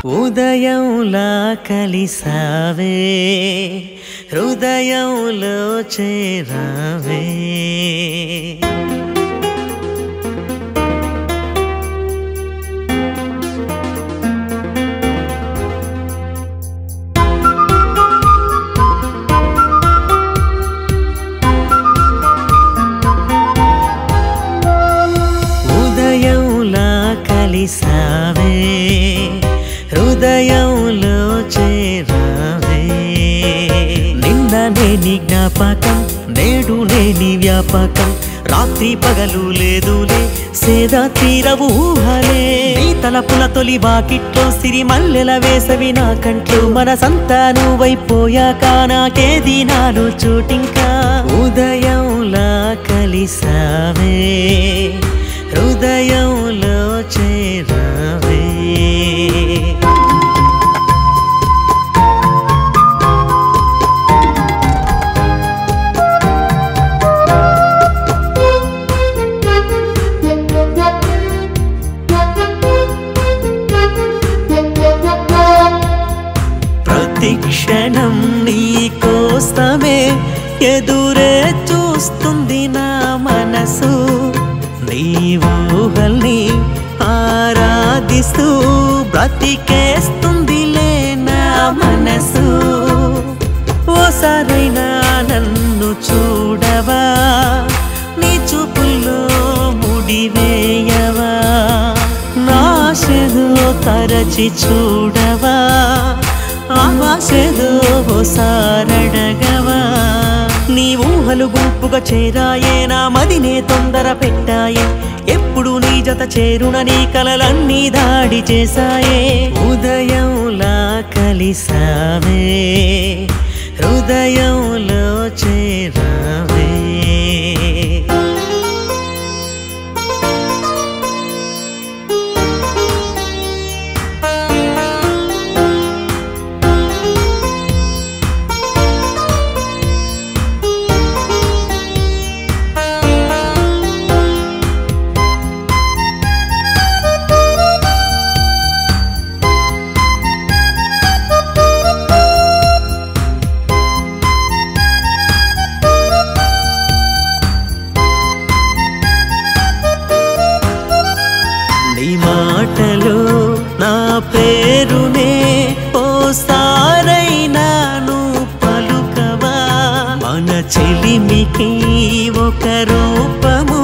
ఉదయంలా కలిసావే హృదయంలో చేరావే ఉదయంలా కలిసావే హృదయంలో చేరావే నిన్న నేని జ్ఞాపకం నేడు నేని వ్యాపకం రాత్రి పగలు లేదులే సేద తీరవు ఊహలే నీ తలపుల తొలి వాకిట్లో సిరి మల్లెల వేసవి నా కంట్లో మనసంతా నువ్వైపోయాక నాకేది నాలో చోటింకా ఉదయంలా కలిసావే హృదయంలో చేరావే ప్రతిక్షణం నీ కోసమే ఎదురే చూస్తుంది నా మనసు నీ ఊహల్ని ఆరాధిస్తూ బ్రతికేస్తుందిలే నా మనసు ఓసారైనా నన్ను చూడవా నీ చూపుల్లో ముడివేయవా నాశదో తరచి చూడవా ఆశదో ఓసారడగవా నీ ఊహలు గుంపుగా చేరాయే నా మదినే తొందర పెట్టాయే ఎప్పుడు నీ జత చేరునని కలలన్నీ దాడి చేశాయే ఉదయంలా కలిసావే హృదయంలో చేరావే మాటలో నా పేరునే ఓసారైనా నువ్వు పలుకవా మన చెలిమికి ఒక రూపము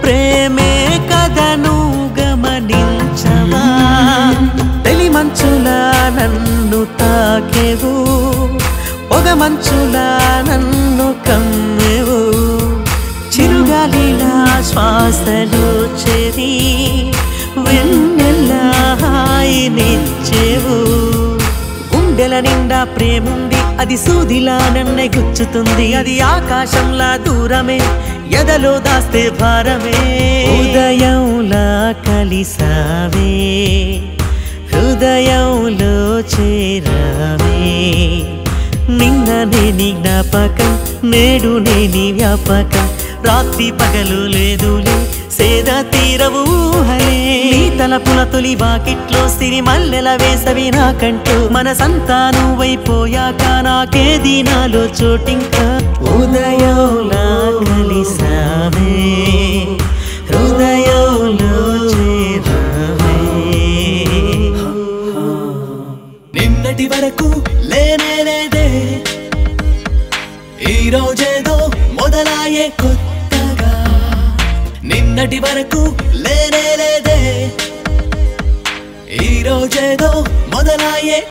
ప్రేమే కథను గమనించవా తెలి మంచులా నన్ను తాకెవు పొగ మంచులా నన్ను కమ్మెవు చిరుగాలిలా శ్వాసలు చెరి వెన్నెల్లా హాయినిచ్చేవు గుండెల నిండా ప్రేముంది అది సూదిలా నన్నే గుచ్చుతుంది అది ఆకాశంలా దూరమే ఎదలో దాస్తే భారమే ఉదయంలా కలిసావే హృదయంలో చేరావే నిన్న నేని జ్ఞాపకం నేడు నేని వ్యాపకం రాత్రి పగలు లేదులే సేద తీరవు ఊహలే నీ తలపుల తొలి వాకిట్లో సిరి మల్లెల వేసవి నా కంటూ మనసంతా నువ్వైపోయాక నాకేది నాలో చోటింకా ఉదయంలా కలిసావే హృదయంలో చేరావే నిన్నటి వరకు లేనే లేదే ఈ రోజేదో మొదలాయే కొత్తగా నిన్నటి వరకు లేనే లేదే ఈ రోజేదో మొదలాయే